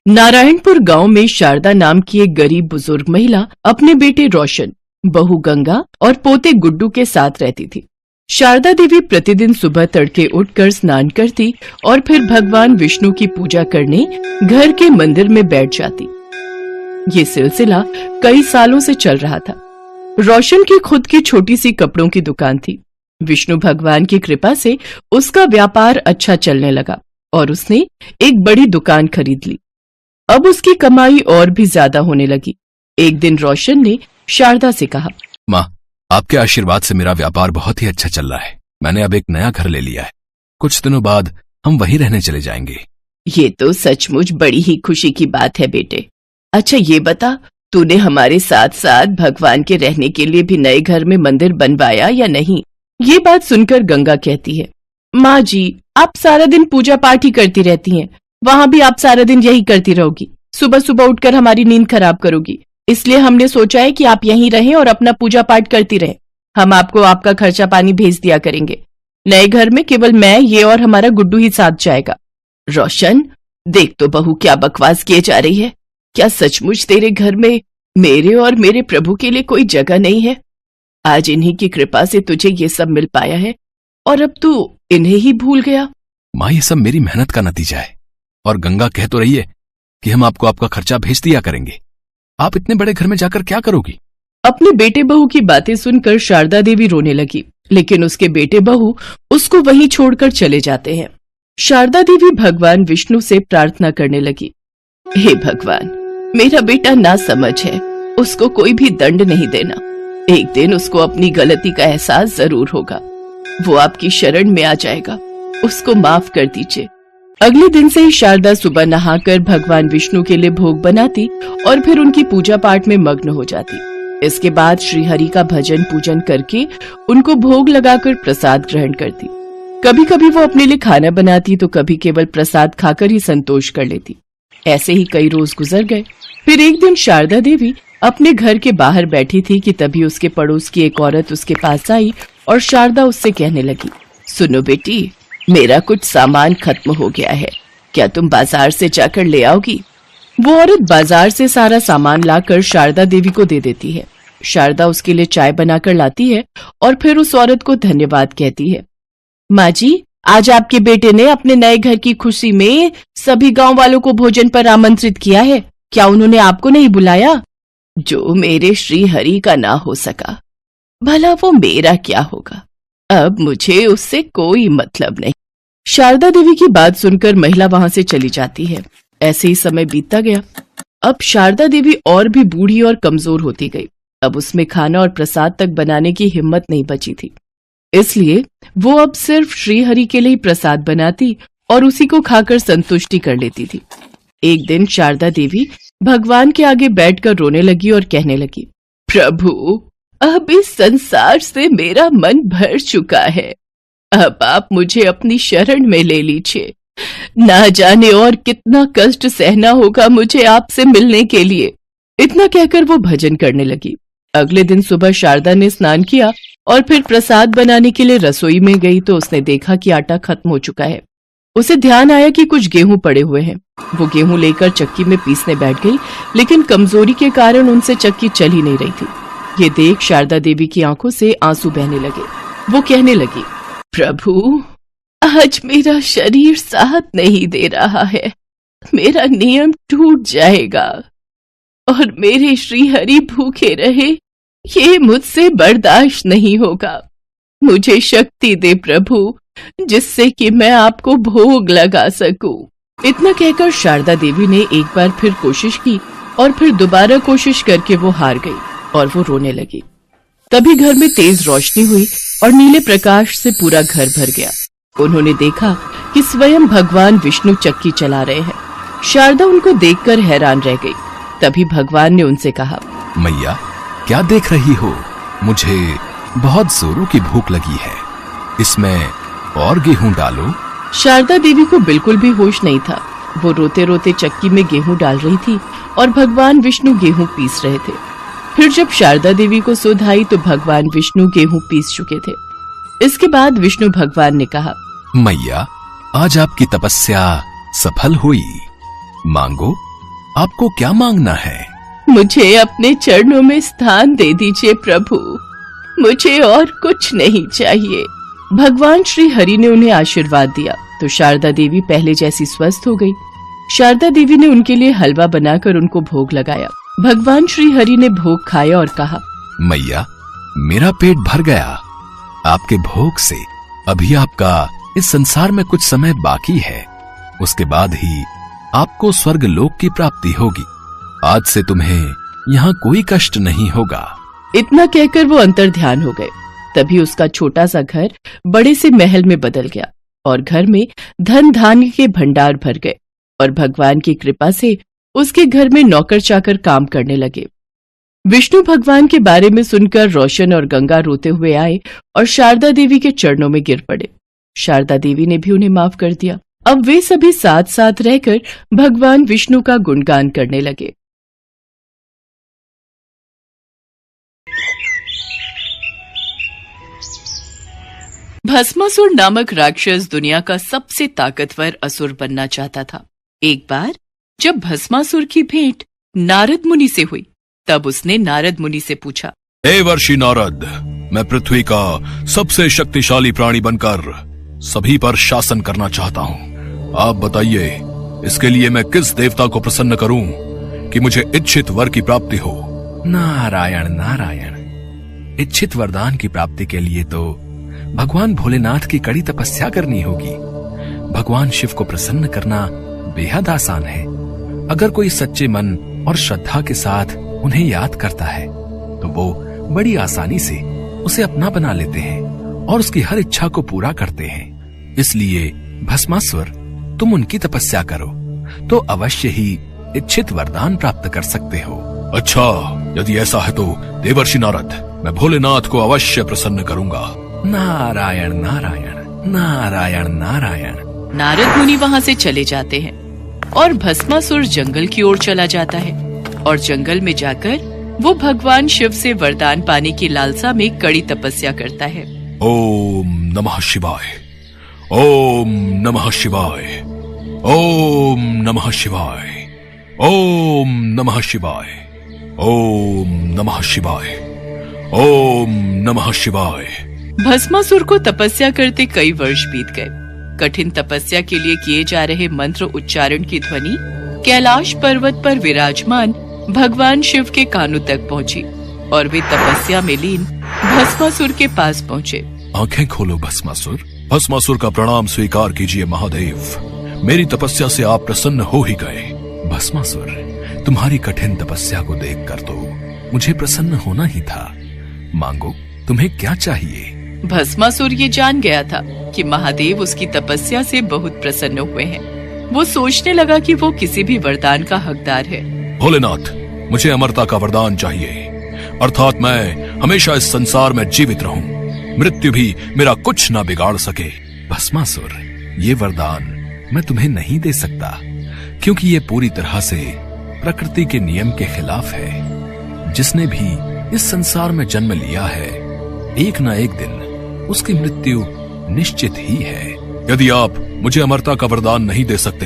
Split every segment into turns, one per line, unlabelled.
नारायणपुर गांव में शारदा नाम की एक गरीब बुजुर्ग महिला अपने बेटे रोशन, बहू गंगा और पोते गुड्डू के साथ रहती थी। शारदा देवी प्रतिदिन सुबह तड़के उठकर स्नान करती और फिर भगवान विष्णु की पूजा करने घर के मंदिर में बैठ जाती। ये सिलसिला कई सालों से चल रहा था। रोशन की खुद की छोटी सी कपड़ों की दुकान थी। विष्णु भगवान की कृपा से उसका व्यापार अच्छा चलने लगा और उसने एक बड़ी दुकान खरीद ली। अब उसकी कमाई और भी ज्यादा होने लगी। एक दिन रोशन ने शारदा से कहा,
माँ, आपके आशीर्वाद से मेरा व्यापार बहुत ही अच्छा चल रहा है। मैंने अब एक नया घर ले लिया है। कुछ दिनों बाद हम वहीं रहने चले जाएंगे।
ये तो सचमुच बड़ी ही खुशी की बात है बेटे। अच्छा ये बता, तूने हमारे साथ साथ भगवान के रहने के लिए भी नए घर में मंदिर बनवाया या नहीं? ये बात सुनकर गंगा कहती है, माँ जी, आप सारा दिन पूजा पाठ ही करती रहती हैं। वहाँ भी आप सारा दिन यही करती रहोगी। सुबह सुबह उठकर हमारी नींद खराब करोगी। इसलिए हमने सोचा है कि आप यहीं रहें और अपना पूजा पाठ करती रहें। हम आपको आपका खर्चा पानी भेज दिया करेंगे। नए घर में केवल मैं, ये और हमारा गुड्डू ही साथ जाएगा। रोशन, देख तो बहू क्या बकवास किए जा रही है। क्या सचमुच तेरे घर में मेरे और मेरे प्रभु के लिए कोई जगह नहीं है? आज इन्हीं की कृपा से तुझे ये सब मिल पाया है और अब तू इन्हें ही भूल गया।
माँ, ये सब मेरी मेहनत का नतीजा है। और गंगा कह तो रही है कि हम आपको आपका खर्चा भेज दिया करेंगे। आप इतने बड़े घर में जाकर क्या करोगी?
अपने बेटे बहू की बातें सुनकर शारदा देवी रोने लगी, लेकिन उसके बेटे बहू उसको वहीं छोड़कर चले जाते हैं। शारदा देवी भगवान विष्णु से प्रार्थना करने लगी, हे भगवान, मेरा बेटा नासमझ है, उसको कोई भी दंड नहीं देना। एक दिन उसको अपनी गलती का एहसास जरूर होगा। वो आपकी शरण में आ जाएगा। उसको माफ कर दीजिए। अगले दिन से ही शारदा सुबह नहाकर भगवान विष्णु के लिए भोग बनाती और फिर उनकी पूजा पाठ में मग्न हो जाती। इसके बाद श्री हरि का भजन पूजन करके उनको भोग लगाकर प्रसाद ग्रहण करती। कभी कभी वो अपने लिए खाना बनाती तो कभी केवल प्रसाद खाकर ही संतोष कर लेती। ऐसे ही कई रोज गुजर गए। फिर एक दिन शारदा देवी अपने घर के बाहर बैठी थी कि तभी उसके पड़ोस की एक औरत उसके पास आई और शारदा उससे कहने लगी, सुनो बेटी, मेरा कुछ सामान खत्म हो गया है, क्या तुम बाजार से जाकर ले आओगी? वो औरत बाजार से सारा सामान लाकर शारदा देवी को दे देती है। शारदा उसके लिए चाय बनाकर लाती है और फिर उस औरत को धन्यवाद कहती है। माँ जी, आज आपके बेटे ने अपने नए घर की खुशी में सभी गांव वालों को भोजन पर आमंत्रित किया है। क्या उन्होंने आपको नहीं बुलाया? जो मेरे श्री हरि का ना हो सका, भला वो मेरा क्या होगा? अब मुझे उससे कोई मतलब नहीं। शारदा देवी की बात सुनकर महिला वहां से चली जाती है। ऐसे ही समय बीतता गया। अब शारदा देवी और भी बूढ़ी और कमजोर होती गई। अब उसमें खाना और प्रसाद तक बनाने की हिम्मत नहीं बची थी। इसलिए वो अब सिर्फ श्री हरि के लिए प्रसाद बनाती और उसी को खाकर संतुष्टि कर लेती थी। एक दिन शारदा देवी भगवान के आगे बैठकर रोने लगी और कहने लगी, प्रभु, अब इस संसार से मेरा मन भर चुका है। अब आप मुझे अपनी शरण में ले लीजिए। ना जाने और कितना कष्ट सहना होगा मुझे आपसे मिलने के लिए। इतना कहकर वो भजन करने लगी। अगले दिन सुबह शारदा ने स्नान किया और फिर प्रसाद बनाने के लिए रसोई में गई तो उसने देखा कि आटा खत्म हो चुका है। उसे ध्यान आया कि कुछ गेहूं पड़े हुए हैं। वो गेहूं लेकर चक्की में पीसने बैठ गई, लेकिन कमजोरी के कारण उनसे चक्की चल ही नहीं रही थी। ये देख शारदा देवी की आंखों से आंसू बहने लगे। वो कहने लगी, प्रभु, आज मेरा शरीर साथ नहीं दे रहा है। मेरा नियम टूट जाएगा और मेरे श्री हरि भूखे रहे, ये मुझसे बर्दाश्त नहीं होगा। मुझे शक्ति दे प्रभु, जिससे कि मैं आपको भोग लगा सकूं। इतना कहकर शारदा देवी ने एक बार फिर कोशिश की और फिर दोबारा कोशिश करके वो हार गई और वो रोने लगी। तभी घर में तेज रोशनी हुई और नीले प्रकाश से पूरा घर भर गया। उन्होंने देखा कि स्वयं भगवान विष्णु चक्की चला रहे हैं। शारदा उनको देखकर हैरान रह गई। तभी भगवान ने उनसे कहा,
मैया, क्या देख रही हो? मुझे बहुत जोरों की भूख लगी है। इसमें और गेहूं डालो।
शारदा देवी को बिल्कुल भी होश नहीं था। वो रोते रोते चक्की में गेहूं डाल रही थी और भगवान विष्णु गेहूं पीस रहे थे। फिर जब शारदा देवी को सुध आई तो भगवान विष्णु गेहूं पीस चुके थे। इसके बाद विष्णु भगवान ने कहा,
मैया, आज आपकी तपस्या सफल हुई। मांगो आपको क्या मांगना है?
मुझे अपने चरणों में स्थान दे दीजिए प्रभु, मुझे और कुछ नहीं चाहिए। भगवान श्री हरि ने उन्हें आशीर्वाद दिया तो शारदा देवी पहले जैसी स्वस्थ हो गई। शारदा देवी ने उनके लिए हलवा बनाकर उनको भोग लगाया। भगवान श्री हरि ने भोग खाया और कहा,
मैया, मेरा पेट भर गया आपके भोग से। अभी आपका इस संसार में कुछ समय बाकी है, उसके बाद ही आपको स्वर्ग लोक की प्राप्ति होगी। आज से तुम्हें यहाँ कोई कष्ट नहीं होगा।
इतना कहकर वो अंतर ध्यान हो गए। तभी उसका छोटा सा घर बड़े से महल में बदल गया और घर में धन धान्य के भंडार भर गए और भगवान की कृपा से उसके घर में नौकर चाकर काम करने लगे। विष्णु भगवान के बारे में सुनकर रोशन और गंगा रोते हुए आए और शारदा देवी के चरणों में गिर पड़े। शारदा देवी ने भी उन्हें माफ कर दिया। अब वे सभी साथ साथ रहकर भगवान विष्णु का गुणगान करने लगे। भस्मासुर नामक राक्षस दुनिया का सबसे ताकतवर असुर बनना चाहता था। एक बार जब भस्मासुर की भेंट नारद मुनि से हुई, तब उसने नारद मुनि से पूछा,
हे वर्षि नारद, मैं पृथ्वी का सबसे शक्तिशाली प्राणी बनकर सभी पर शासन करना चाहता हूँ। आप बताइए, इसके लिए मैं किस देवता को प्रसन्न करूं कि मुझे इच्छित वर की प्राप्ति हो? नारायण नारायण, इच्छित वरदान की प्राप्ति के लिए तो भगवान भोलेनाथ की कड़ी तपस्या करनी होगी। भगवान शिव को प्रसन्न करना बेहद आसान है। अगर कोई सच्चे मन और श्रद्धा के साथ उन्हें याद करता है तो वो बड़ी आसानी से उसे अपना बना लेते हैं और उसकी हर इच्छा को पूरा करते हैं। इसलिए भस्मासुर, तुम उनकी तपस्या करो तो अवश्य ही इच्छित वरदान प्राप्त कर सकते हो। अच्छा, यदि ऐसा है तो देवर्षि नारद, मैं भोलेनाथ को अवश्य प्रसन्न करूंगा। नारायण नारायण नारायण नारायण।
नारद मुनि वहाँ से चले जाते हैं और भस्मासुर जंगल की ओर चला जाता है और जंगल में जाकर वो भगवान शिव से वरदान पाने की लालसा में कड़ी तपस्या करता है।
ओम नमः शिवाय, ओम नमः शिवाय, ओम नमः शिवाय, ओम नमः शिवाय, ओम नमः शिवाय, ओम नमः शिवाय।
भस्मासुर को तपस्या करते कई वर्ष बीत गए। कठिन तपस्या के लिए किए जा रहे मंत्र उच्चारण की ध्वनि कैलाश पर्वत पर विराजमान भगवान शिव के कानों तक पहुंची और वे तपस्या में लीन भस्मासुर के पास पहुंचे।
आंखें खोलो भस्मासुर। भस्मासुर का प्रणाम स्वीकार कीजिए महादेव। मेरी तपस्या से आप प्रसन्न हो ही गए। भस्मासुर, तुम्हारी कठिन तपस्या को देखकर तो मुझे प्रसन्न होना ही था। मांगो, तुम्हें क्या चाहिए?
भस्मासुर ये जान गया था कि महादेव उसकी तपस्या से बहुत प्रसन्न हुए हैं। वो सोचने लगा कि वो किसी भी वरदान का हकदार है।
भोलेनाथ, मुझे अमरता का वरदान चाहिए, अर्थात मैं हमेशा इस संसार में जीवित रहूं, मृत्यु भी मेरा कुछ ना बिगाड़ सके। भस्मासुर, ये वरदान मैं तुम्हें नहीं दे सकता, क्योंकि ये पूरी तरह से प्रकृति के नियम के खिलाफ है। जिसने भी इस संसार में जन्म लिया है, एक ना एक दिन उसकी मृत्यु निश्चित ही है। यदि आप मुझे अमरता का वरदान नहीं दे सकते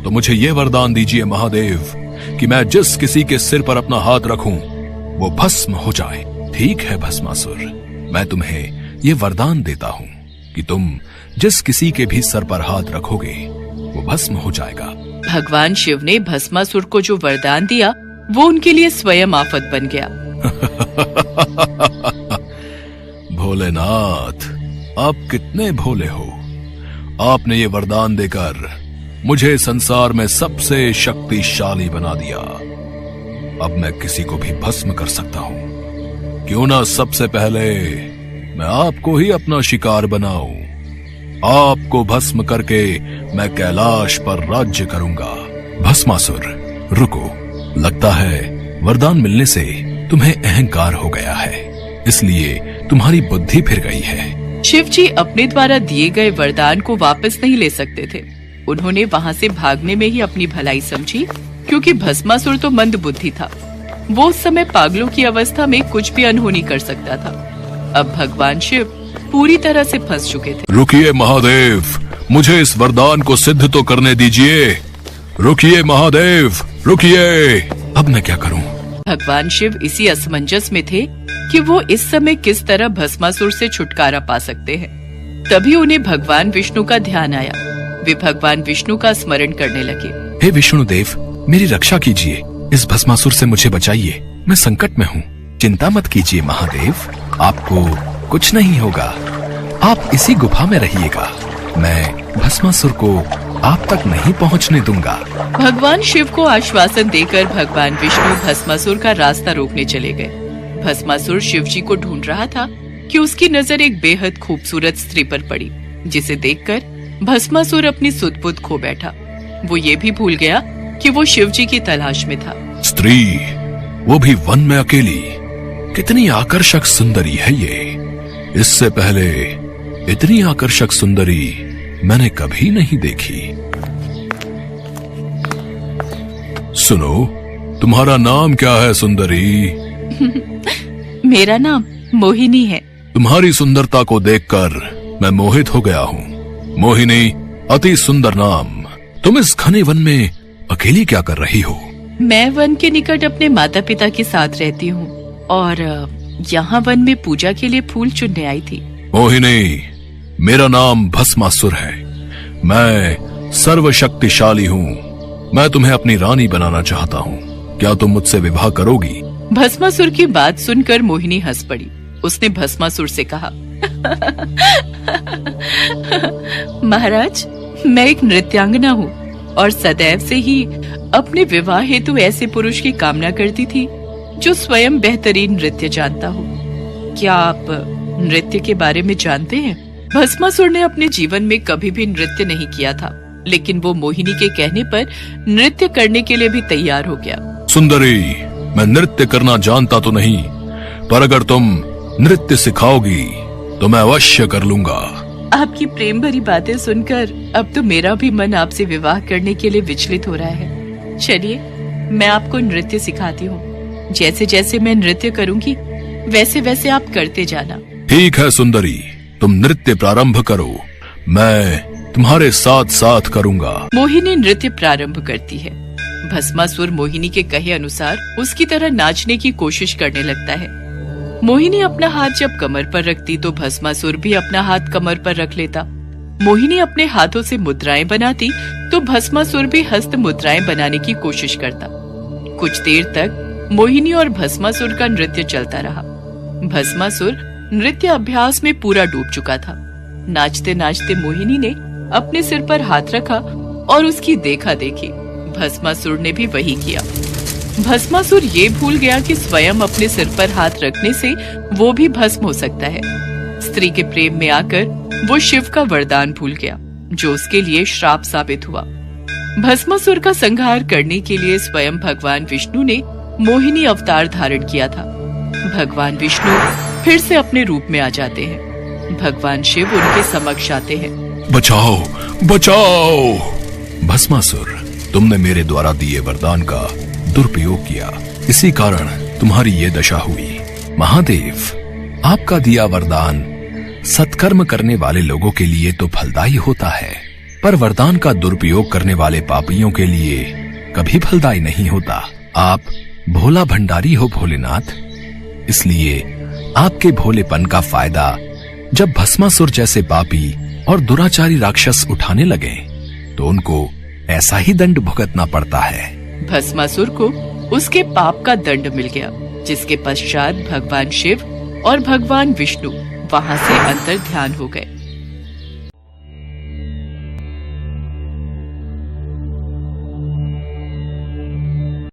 तो मुझे ये वरदान दीजिए महादेव कि मैं जिस किसी के सिर पर अपना हाथ रखूं वो भस्म हो जाए। ठीक है भस्मासुर, मैं तुम्हें ये वरदान देता हूँ कि तुम जिस किसी के भी सर पर हाथ रखोगे वो भस्म हो जाएगा।
भगवान शिव ने भस्मासुर को जो वरदान दिया वो उनके लिए स्वयं आफत बन गया।
भोलेनाथ, आप कितने भोले हो। आपने ये वरदान देकर मुझे संसार में सबसे शक्तिशाली बना दिया। अब मैं किसी को भी भस्म कर सकता हूँ। क्यों ना सबसे पहले मैं आपको ही अपना शिकार बनाऊं। आपको भस्म करके मैं कैलाश पर राज्य करूंगा। भस्मासुर, रुको, लगता है वरदान मिलने से तुम्हें अहंकार हो गया है, इसलिए तुम्हारी बुद्धि फिर गई है।
शिव जी अपने द्वारा दिए गए वरदान को वापस नहीं ले सकते थे। उन्होंने वहाँ से भागने में ही अपनी भलाई समझी, क्योंकि भस्मासुर तो मंद बुद्धि था। वो उस समय पागलों की अवस्था में कुछ भी अनहोनी कर सकता था। अब भगवान शिव पूरी तरह से फंस चुके थे।
रुकिए महादेव, मुझे इस वरदान को सिद्ध तो करने दीजिए। रुकिए महादेव, रुकिए। अब मैं क्या करूं?
भगवान शिव इसी असमंजस में थे कि वो इस समय किस तरह भस्मासुर से छुटकारा पा सकते हैं। तभी उन्हें भगवान विष्णु का ध्यान आया। वे भगवान विष्णु का स्मरण करने लगे।
हे विष्णुदेव, मेरी रक्षा कीजिए, इस भस्मासुर से मुझे बचाइए, मैं संकट में हूँ। चिंता मत कीजिए महादेव, आपको कुछ नहीं होगा, आप इसी गुफा में रहिएगा, मैं भस्मासुर को आप तक नहीं पहुँचने दूंगा।
भगवान शिव को आश्वासन देकर भगवान विष्णु भस्मासुर का रास्ता रोकने चले गए। भस्मासुर शिव जी को ढूंढ रहा था कि उसकी नजर एक बेहद खूबसूरत स्त्री पर पड़ी, जिसे देखकर भस्मासुर अपनी सुध-बुध खो बैठा। वो ये भी भूल गया कि वो शिव जी की तलाश में था।
स्त्री, वो भी वन में अकेली, कितनी आकर्षक सुंदरी है ये। इससे पहले इतनी आकर्षक सुंदरी मैंने कभी नहीं देखी। सुनो, तुम्हारा नाम क्या है सुंदरी?
मेरा नाम मोहिनी है।
तुम्हारी सुंदरता को देखकर मैं मोहित हो गया हूँ। मोहिनी, अति सुंदर नाम। तुम इस घने वन में अकेली क्या कर रही हो?
मैं वन के निकट अपने माता पिता के साथ रहती हूँ और यहाँ वन में पूजा के लिए फूल चुनने आई थी।
मोहिनी, मेरा नाम भस्मासुर है, मैं सर्वशक्तिशाली हूँ। मैं तुम्हें अपनी रानी बनाना चाहता हूँ, क्या तुम मुझसे विवाह करोगी?
भस्मासुर की बात सुनकर मोहिनी हंस पड़ी। उसने भस्मासुर से कहा, महाराज, मैं एक नृत्यांगना हूँ और सदैव से ही अपने विवाह हेतु ऐसे पुरुष की कामना करती थी जो स्वयं बेहतरीन नृत्य जानता हो। क्या आप नृत्य के बारे में जानते हैं? भस्मासुर ने अपने जीवन में कभी भी नृत्य नहीं किया था, लेकिन वो मोहिनी के कहने पर नृत्य करने के लिए भी तैयार हो गया।
सुंदरी, मैं नृत्य करना जानता तो नहीं, पर अगर तुम नृत्य सिखाओगी तो मैं अवश्य कर लूंगा।
आपकी प्रेम भरी बातें सुनकर अब तो मेरा भी मन आपसे विवाह करने के लिए विचलित हो रहा है। चलिए, मैं आपको नृत्य सिखाती हूँ। जैसे जैसे मैं नृत्य करूँगी वैसे वैसे आप करते जाना।
ठीक है सुंदरी, तुम नृत्य प्रारंभ करो, मैं तुम्हारे साथ साथ करूँगा।
मोहिनी नृत्य प्रारंभ करती है। भस्मासुर मोहिनी के कहे अनुसार उसकी तरह नाचने की कोशिश करने लगता है। मोहिनी अपना हाथ जब कमर पर रखती तो भस्मासुर भी अपना हाथ कमर पर रख लेता। मोहिनी अपने हाथों से मुद्राएं बनाती तो भस्मासुर भी हस्त मुद्राएं बनाने की कोशिश करता। कुछ देर तक मोहिनी और भस्मासुर का नृत्य चलता रहा। भस्मासुर नृत्य अभ्यास में पूरा डूब चुका था। नाचते नाचते मोहिनी ने अपने सिर पर हाथ रखा और उसकी देखा देखी भस्मासुर ने भी वही किया। भस्मासुर ये भूल गया कि स्वयं अपने सिर पर हाथ रखने से वो भी भस्म हो सकता है। स्त्री के प्रेम में आकर वो शिव का वरदान भूल गया, जो उसके लिए श्राप साबित हुआ। भस्मासुर का संहार करने के लिए स्वयं भगवान विष्णु ने मोहिनी अवतार धारण किया था। भगवान विष्णु फिर से अपने रूप में आ जाते हैं। भगवान शिव उनके समक्ष आते हैं।
बचाओ, बचाओ! भस्मासुर, तुमने मेरे द्वारा दिए वरदान का दुरुपयोग किया, इसी कारण तुम्हारी ये दशा हुई। महादेव, आपका दिया वरदान सत्कर्म करने वाले लोगों के लिए तो फलदायी होता है, पर वरदान का दुरुपयोग करने वाले पापियों के लिए कभी फलदायी नहीं होता। आप भोला भंडारी हो भोलेनाथ, इसलिए आपके भोलेपन का फायदा जब भस्मासुर जैसे पापी और दुराचारी राक्षस उठाने लगे तो उनको ऐसा ही दंड भुगतना पड़ता है।
भस्मासुर को उसके पाप का दंड मिल गया, जिसके पश्चात भगवान शिव और भगवान विष्णु वहां से अंतर ध्यान हो गए।